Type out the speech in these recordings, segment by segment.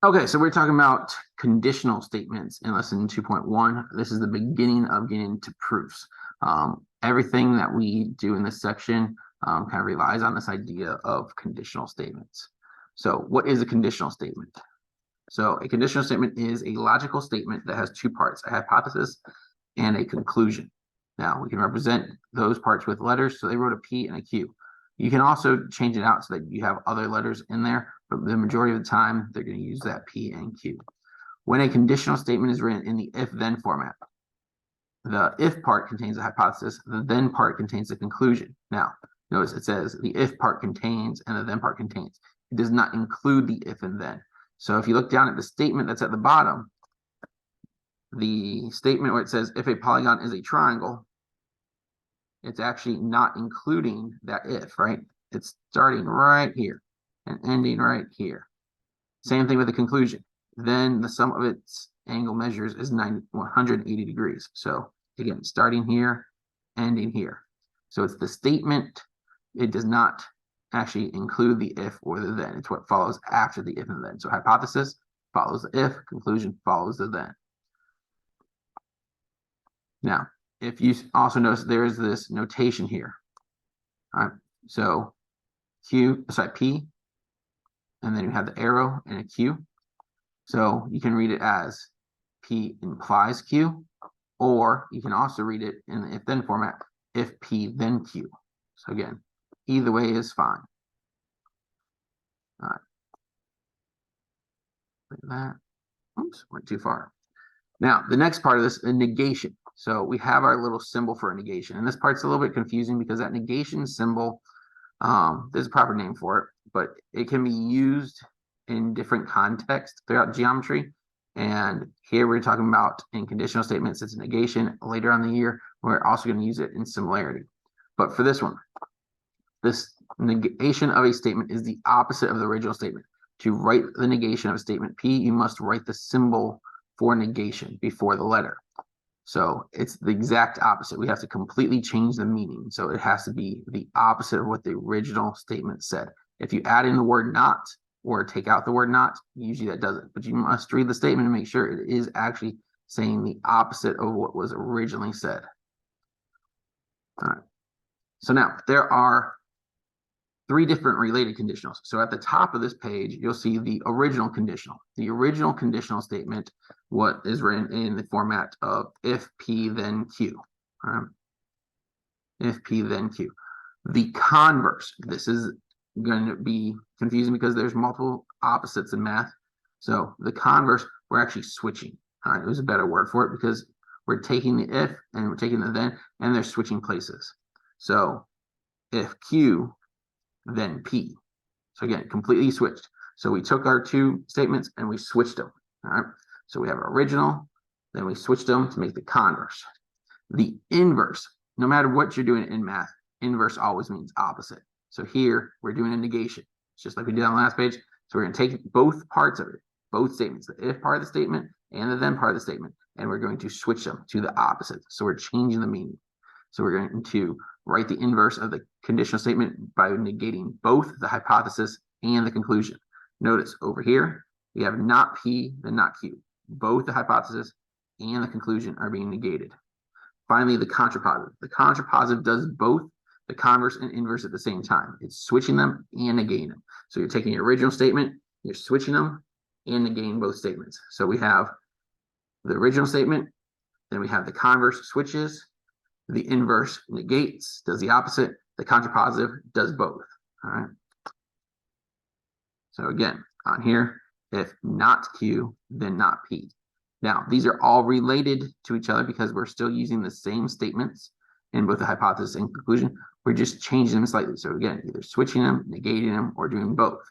Okay, so we're talking about conditional statements in lesson 2.1. This is the beginning of getting into proofs. Everything that we do in this section kind of relies on this idea of conditional statements. So what is a conditional statement? So a conditional statement is a logical statement that has two parts, a hypothesis and a conclusion. Now, we can represent those parts with letters, so they wrote a P and a Q. You can also change it out so that you have other letters in there, but the majority of the time, they're going to use that P and Q. When a conditional statement is written in the if-then format, the if part contains a hypothesis, the then part contains the conclusion. Now, notice it says the if part contains and the then part contains. It does not include the if and then. So if you look down at the statement that's at the bottom, the statement where it says if a polygon is a triangle, it's actually not including that if, right? It's starting right here and ending right here. Same thing with the conclusion. Then the sum of its angle measures is 180 degrees. So again, starting here, ending here. So it's the statement. It does not actually include the if or the then. It's what follows after the if and then. So hypothesis follows the if, conclusion follows the then. Now, if you also notice, there is this notation here. All right, so P, and then you have the arrow and a Q. So you can read it as P implies Q, or you can also read it in the if-then format, if P then Q. So again, either way is fine. All right. Like that. Oops, went too far. Now, the next part of this, a negation. So we have our little symbol for a negation. And this part's a little bit confusing because that negation symbol, there's a proper name for it, but it can be used in different contexts throughout geometry. And here we're talking about in conditional statements, it's a negation. Later on in the year, we're also going to use it in similarity. But for this one, this negation of a statement is the opposite of the original statement. To write the negation of a statement P, you must write the symbol for negation before the letter. So it's the exact opposite. We have to completely change the meaning. So it has to be the opposite of what the original statement said. If you add in the word not or take out the word not, usually that doesn't. But you must read the statement and make sure it is actually saying the opposite of what was originally said. All right. So now there are three different related conditionals. So at the top of this page, you'll see the original conditional. The original conditional statement, what is written in the format of if P then Q. If P then Q. The converse, this is going to be confusing because there's multiple opposites in math. So the converse, we're actually switching. All right, there's a better word for it because we're taking the if and we're taking the then, and they're switching places. So if Q, then P. So again, completely switched. So we took our two statements and we switched them. All right. So we have our original, then we switched them to make the converse. The inverse, no matter what you're doing in math, inverse always means opposite. So here we're doing a negation. It's just like we did on the last page. So we're going to take both parts of it, both statements, the if part of the statement and the then part of the statement, and we're going to switch them to the opposite. So we're changing the meaning. So we're going to write the inverse of the conditional statement by negating both the hypothesis and the conclusion. Notice over here, we have not P, then not Q. Both the hypothesis and the conclusion are being negated. Finally, the contrapositive. The contrapositive does both the converse and inverse at the same time. It's switching them and negating them. So you're taking your original statement, you're switching them and negating both statements. So we have the original statement, then we have the converse switches, the inverse negates, does the opposite. The contrapositive does both. All right. So again, on here, if not Q, then not P. Now, these are all related to each other because we're still using the same statements in both the hypothesis and conclusion. We're just changing them slightly. So again, either switching them, negating them, or doing both.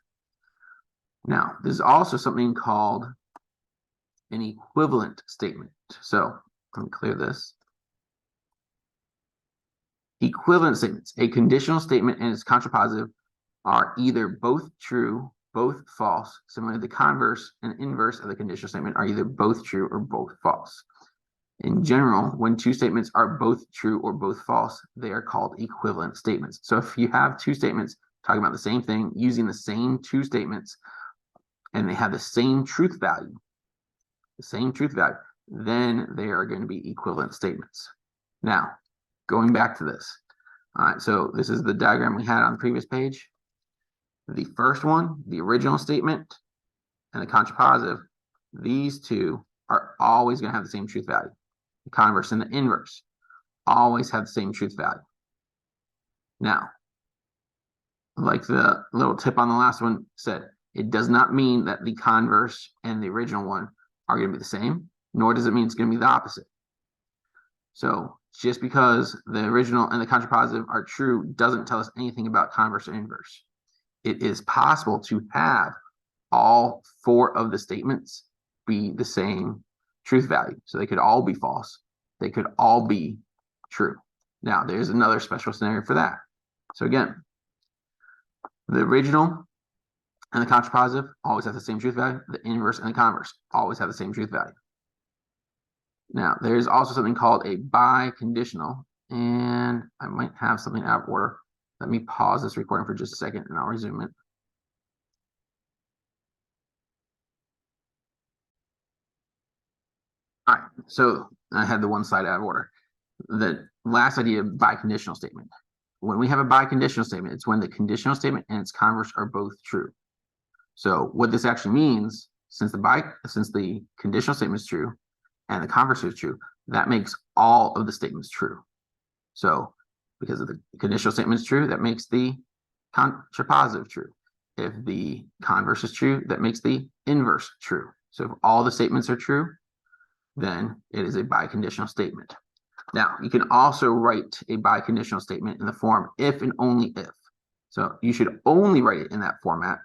Now, there's also something called an equivalent statement. So let me clear this. Equivalent statements, a conditional statement and its contrapositive are either both true, both false. Similarly, the converse and inverse of the conditional statement are either both true or both false. In general, when two statements are both true or both false, they are called equivalent statements. So if you have two statements talking about the same thing, using the same two statements, and they have the same truth value, then they are going to be equivalent statements. Now, going back to this. All right, so this is the diagram we had on the previous page. The first one, the original statement, and the contrapositive, these two are always going to have the same truth value. The converse and the inverse always have the same truth value. Now, like the little tip on the last one said, it does not mean that the converse and the original one are going to be the same, nor does it mean it's going to be the opposite. So just because the original and the contrapositive are true doesn't tell us anything about converse or inverse. It is possible to have all four of the statements be the same truth value. So they could all be false. They could all be true. Now, there's another special scenario for that. So again, the original and the contrapositive always have the same truth value. The inverse and the converse always have the same truth value. Now, there's also something called a biconditional, and I might have something out of order. Let me pause this recording for just a second, and I'll resume it. All right, so I had the one slide out of order. The last idea of biconditional statement. When we have a biconditional statement, it's when the conditional statement and its converse are both true. So what this actually means, since the conditional statement is true and the converse is true, that makes all of the statements true. So because of the conditional statement is true, that makes the contrapositive true. If the converse is true, that makes the inverse true. So if all the statements are true, then it is a biconditional statement. Now, you can also write a biconditional statement in the form if and only if. So you should only write it in that format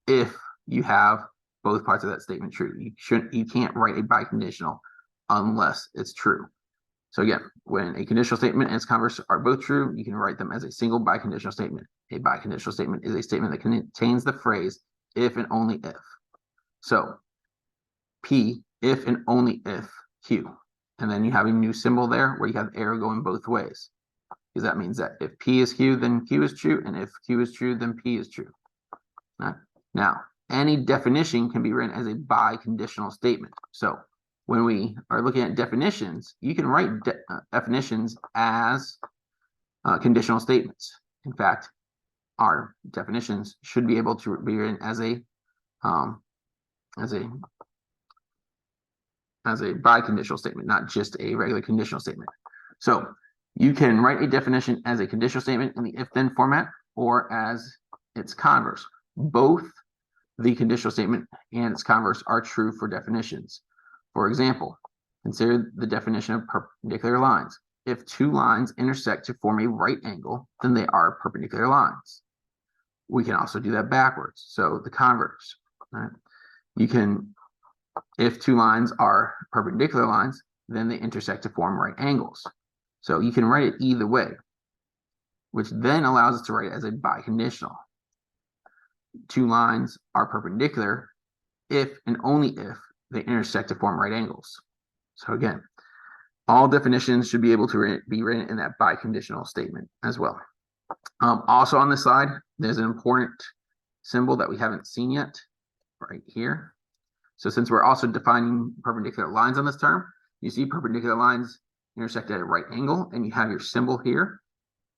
if you have both parts of that statement true. You can't write a biconditional unless it's true. So again, when a conditional statement and its converse are both true, you can write them as a single biconditional statement. A biconditional statement is a statement that contains the phrase if and only if. So P, if and only if Q. And then you have a new symbol there where you have the arrow going both ways. Because that means that if P is Q, then Q is true. And if Q is true, then P is true. Right? Now, any definition can be written as a biconditional statement. So when we are looking at definitions, you can write definitions as conditional statements. In fact, our definitions should be able to be written as a biconditional statement, not just a regular conditional statement. So you can write a definition as a conditional statement in the if-then format or as its converse. Both the conditional statement and its converse are true for definitions. For example, consider the definition of perpendicular lines. If two lines intersect to form a right angle, then they are perpendicular lines. We can also do that backwards. So the converse, right? You can, if two lines are perpendicular lines, then they intersect to form right angles. So you can write it either way, which then allows us to write it as a biconditional. Two lines are perpendicular if and only if they intersect to form right angles. So again, all definitions should be able to be written in that biconditional statement as well. Also on this slide, there's an important symbol that we haven't seen yet right here. So since we're also defining perpendicular lines on this term, you see perpendicular lines intersect at a right angle, and you have your symbol here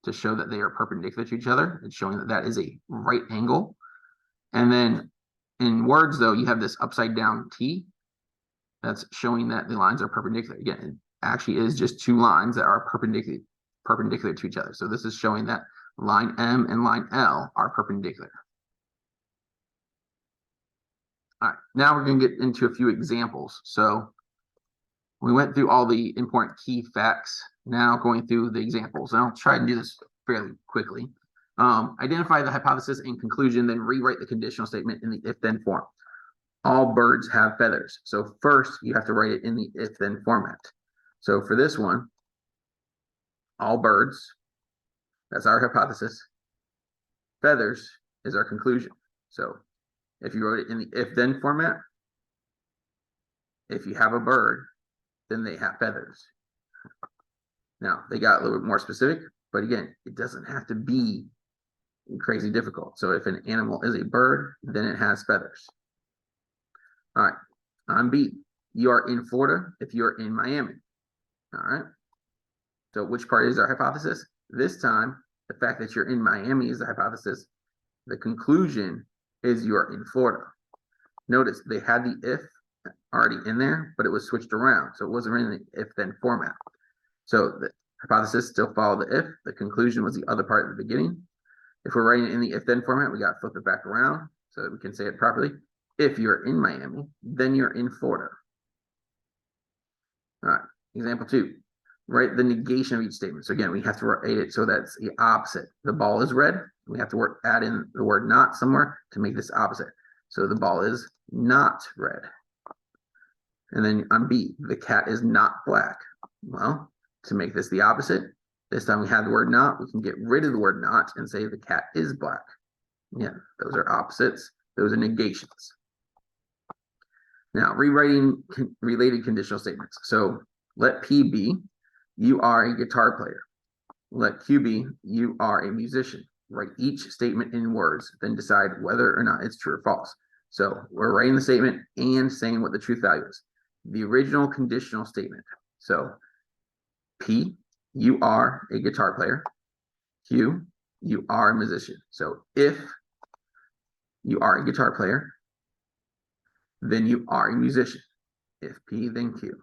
to show that they are perpendicular to each other. It's showing that that is a right angle. And then in words, though, you have this upside down T. That's showing that the lines are perpendicular. Again, it actually is just two lines that are perpendicular to each other. So this is showing that line M and line L are perpendicular. All right, now we're going to get into a few examples. So we went through all the important key facts. Now going through the examples. And I'll try and do this fairly quickly. Identify the hypothesis and conclusion, then rewrite the conditional statement in the if-then form. All birds have feathers. So first, you have to write it in the if-then format. So for this one, all birds, that's our hypothesis. Feathers is our conclusion. So if you wrote it in the if-then format, if you have a bird, then they have feathers. Now, they got a little bit more specific, but again, it doesn't have to be crazy difficult. So if an animal is a bird, then it has feathers. All right, on B, you are in Florida if you're in Miami. All right. So which part is our hypothesis? This time, the fact that you're in Miami is the hypothesis. The conclusion is you are in Florida. Notice they had the if already in there, but it was switched around. So it wasn't in the if-then format. So the hypothesis still followed the if. The conclusion was the other part at the beginning. If we're writing it in the if-then format, we got to flip it back around so that we can say it properly. If you're in Miami, then you're in Florida. All right, example 2. Write the negation of each statement. So again, we have to write it so that's the opposite. The ball is red. We have to add in the word not somewhere to make this opposite. So the ball is not red. And then on B, the cat is not black. Well, to make this the opposite, this time we have the word not. We can get rid of the word not and say the cat is black. Yeah, those are opposites. Those are negations. Now, rewriting related conditional statements. So let P be, you are a guitar player. Let Q be, you are a musician. Write each statement in words, then decide whether or not it's true or false. So we're writing the statement and saying what the truth value is. The original conditional statement. So P, you are a guitar player. Q, you are a musician. So if you are a guitar player, then you are a musician. If P, then Q.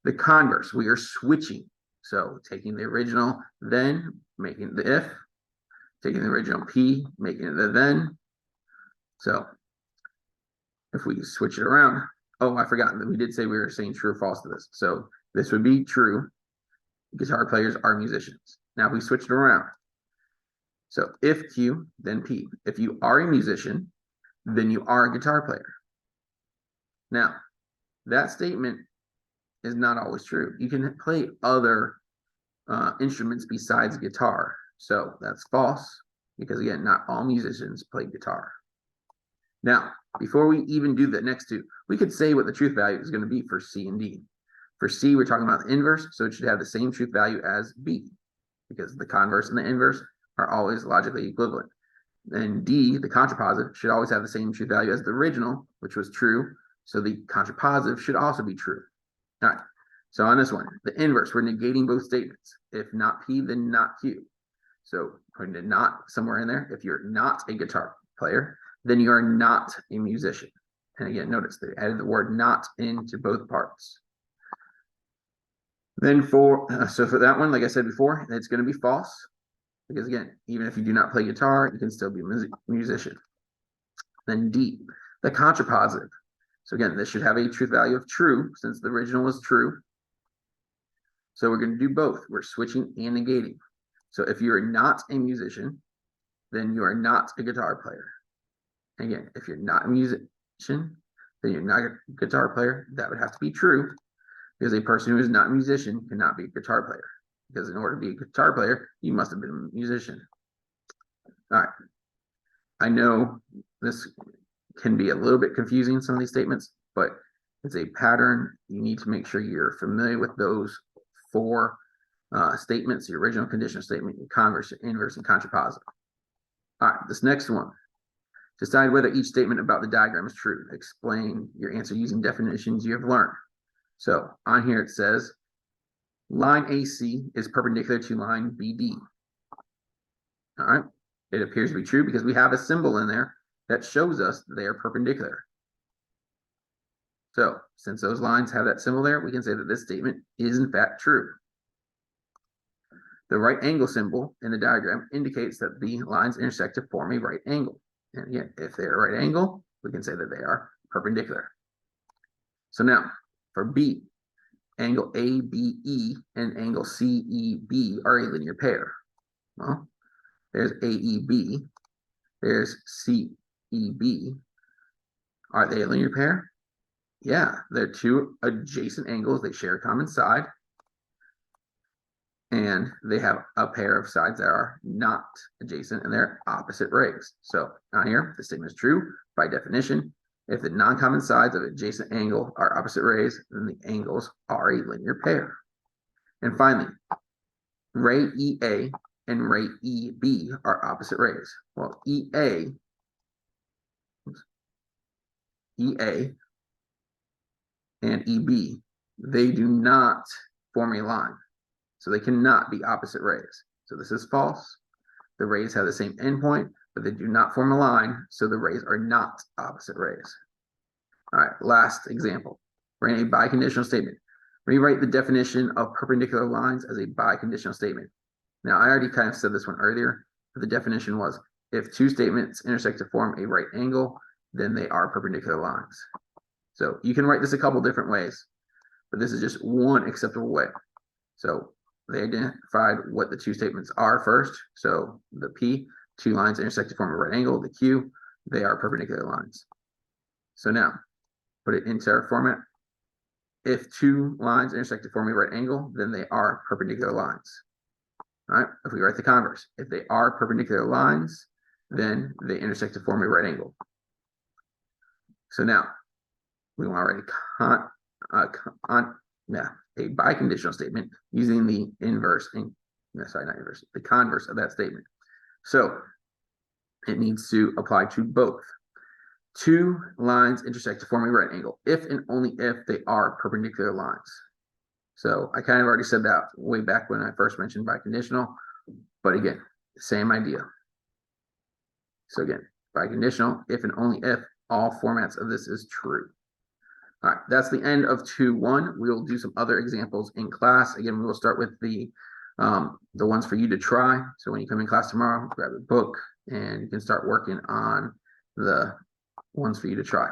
The converse, we are switching. So taking the original, then making the if, taking the original P, making it the then. So if we switch it around, oh, I forgot that we did say we were saying true or false to this. So this would be true. Guitar players are musicians. Now we switch it around. So if Q, then P. If you are a musician, then you are a guitar player. Now, that statement is not always true. You can play other instruments besides guitar. So that's false because, again, not all musicians play guitar. Now, before we even do the next two, we could say what the truth value is going to be for C and D. For C, we're talking about the inverse, so it should have the same truth value as B because the converse and the inverse are always logically equivalent. And D, the contrapositive, should always have the same truth value as the original, which was true. So the contrapositive should also be true. All right. So on this one, the inverse, we're negating both statements. If not P, then not Q. So putting a not somewhere in there. If you're not a guitar player, then you are not a musician. And again, notice they added the word not into both parts. Then for that one, like I said before, it's going to be false. Because again, even if you do not play guitar, you can still be a musician. Then D, the contrapositive. So again, this should have a truth value of true since the original was true. So we're going to do both. We're switching and negating. So if you're not a musician, then you are not a guitar player. Again, if you're not a musician, then you're not a guitar player. That would have to be true because a person who is not a musician cannot be a guitar player. Because in order to be a guitar player, you must have been a musician. All right. I know this can be a little bit confusing, some of these statements, but it's a pattern. You need to make sure you're familiar with those four statements: the original conditional statement, your converse, your inverse, and contrapositive. All right, this next one. Decide whether each statement about the diagram is true. Explain your answer using definitions you have learned. So on here it says, line AC is perpendicular to line BD. All right, it appears to be true because we have a symbol in there that shows us they are perpendicular. So since those lines have that symbol there, we can say that this statement is in fact true. The right angle symbol in the diagram indicates that the lines intersect to form a right angle. And again, if they're a right angle, we can say that they are perpendicular. So now for B, angle ABE and angle CEB are a linear pair. Well, there's AEB, there's CEB. Are they a linear pair? Yeah, they're two adjacent angles. They share a common side. And they have a pair of sides that are not adjacent and they're opposite rays. So on here, the statement is true by definition. If the non-common sides of an adjacent angle are opposite rays, then the angles are a linear pair. And finally, ray EA and ray EB are opposite rays. Well, EA EA and EB, they do not form a line. So they cannot be opposite rays. So this is false. The rays have the same endpoint, but they do not form a line, so the rays are not opposite rays. All right, last example. We're in a biconditional statement. Rewrite the definition of perpendicular lines as a biconditional statement. Now, I already kind of said this one earlier, but the definition was if two statements intersect to form a right angle, then they are perpendicular lines. So you can write this a couple different ways, but this is just one acceptable way. So they identified what the two statements are first. So the P, two lines intersect to form a right angle. The Q, they are perpendicular lines. So now, put it into our format. If two lines intersect to form a right angle, then they are perpendicular lines. All right, if we write the converse, if they are perpendicular lines, then they intersect to form a right angle. So now, we want to write a biconditional statement using the inverse, the converse of that statement. So it needs to apply to both. Two lines intersect to form a right angle if and only if they are perpendicular lines. So I kind of already said that way back when I first mentioned biconditional, but again, same idea. So again, biconditional, if and only if all formats of this is true. All right, that's the end of 2.1. We will do some other examples in class. Again, we will start with the ones for you to try. So when you come in class tomorrow, grab a book and you can start working on the ones for you to try.